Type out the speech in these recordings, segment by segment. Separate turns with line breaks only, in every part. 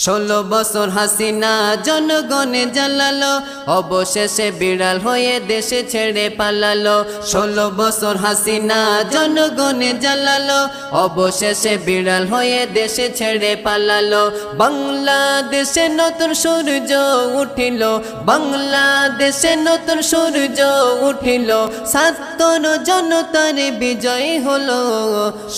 16 বছর হাসিনা জনগণে জ্বালালো, অবশেষে বিড়াল হয়ে দেশে ছেড়ে পালালো। 16 বছর হাসিনা জনগণে জ্বালালো, অবশেষে বিড়াল হয়ে দেশে ছেড়ে পালালো। বাংলাদেশে নতুন সূর্য উঠিল, বাংলাদেশে নতুন সূর্য উঠিল, ৭৭ জনতার বিজয় হলো।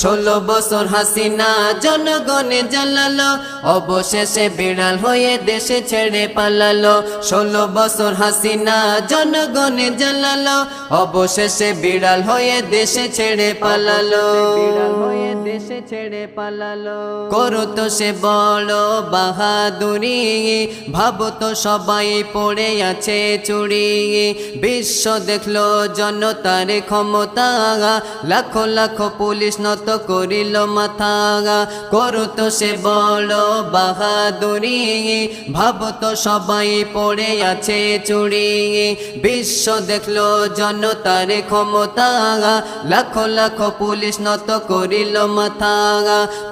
16 বছর হাসিনা জনগণে জ্বালালো, অবশেষে বিড়াল হয়ে দেশে ছেড়ে পালালো। 16 বছর হাসিনা জনগণে জ্বালালো, অবশেষে বিড়াল হয়ে দেশে ছেড়ে পালালো। বিড়াল হয়ে দেশে ছেড়ে পালালো। করতো সে বড় বাহাদুরি, ভাবতো সবাই পড়ে আছে চুরি। বিশ্ব দেখলো জনতার ক্ষমতা, লাখো লাখো পুলিশ নত করিল মাথা। করতো সে বড় বাহাদুরি, ভাবতো সবাই পড়ে আছে চুরি। বিশ্ব দেখলো জনতার ক্ষমতা, লাখো লাখো পুলিশ নত করিল মাথা।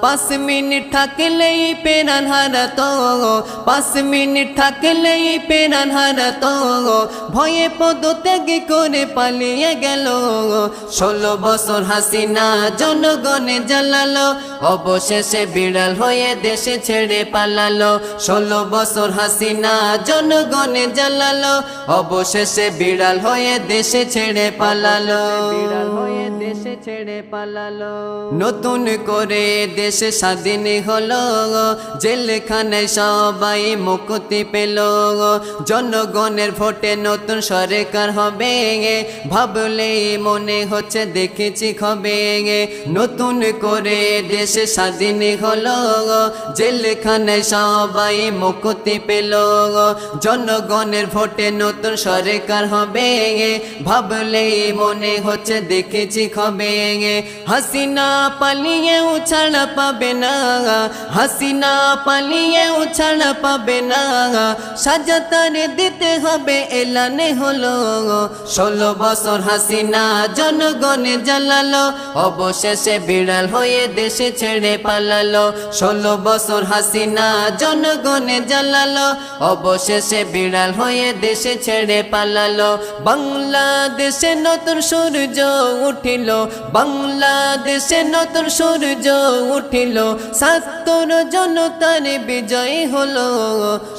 5 মিনিট থাকলেই প্রাণ হারাতো, 5 মিনিট থাকলেই প্রাণ হারাতো, ভয়ে পদত্যাগ করে পালিয়ে গেল। 16 বছর হাসিনা জনগণে জ্বালালো, অবশেষে বিড়াল হয়ে দেশে ছেড়ে পালালো। 16 বছর হাসিনা জনগণে জ্বালালো, অবশেষে বিড়াল হয়ে দেশে ছেড়ে পালালো। বিড়াল হয়ে দেশে ছেড়ে পালালো। নতুন করে দেশে স্বাধীন হলো, জেলখানায় সবাই মুক্তি পেল। জনগণের ভোটে নতুন সরকার হবে, ভাবলেই মনে হচ্ছে দেখেছি খবে। নতুন করে দেশে স্বাধীন হলো, জেলখানায় সবাই মুক্তি পেল। জনগণের ভোটে নতুন সরকার হবে, ভাবলেই মনে হচ্ছে দেখেছি খবে। হাসিনা পালিয়েও ছাড়া পাবে না, হাসিনা পালিয়েও ছাড়া পাবে না, সাজা তার দিতে হবে এলানে হলো। 16 বছর হাসিনা জনগণে জ্বালালো, অবশেষে বিড়াল হয়ে দেশে ছেড়ে পালালো। 16 বছর হাসিনা জনগণে জ্বালালো, অবশেষে বিড়াল হয়ে দেশে ছেড়ে পালালো। বাংলাদেশে নতুন সূর্য উঠিল, বাংলাদেশে নতুন সূর্য উঠিল, ৭৭ জনতার বিজয় হলো।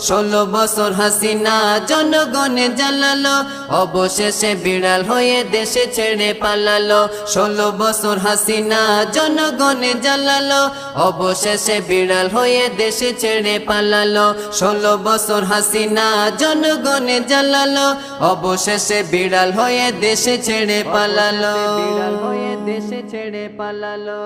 16 বছর হাসিনা জনগণে জ্বালালো, অবশেষে বিড়াল হয়ে দেশে ছেড়ে পালালো। 16 বছর হাসিনা জনগণে জ্বালালো, অবশেষে বিড়াল হয়ে দেশে ছেড়ে পালালো। 16 বছর হাসিনা জনগণে জ্বালালো, অবশেষে বিড়াল হয়ে দেশে ছেড়ে পালালো। বিড়াল হয়ে দেশে ছেড়ে পালালো।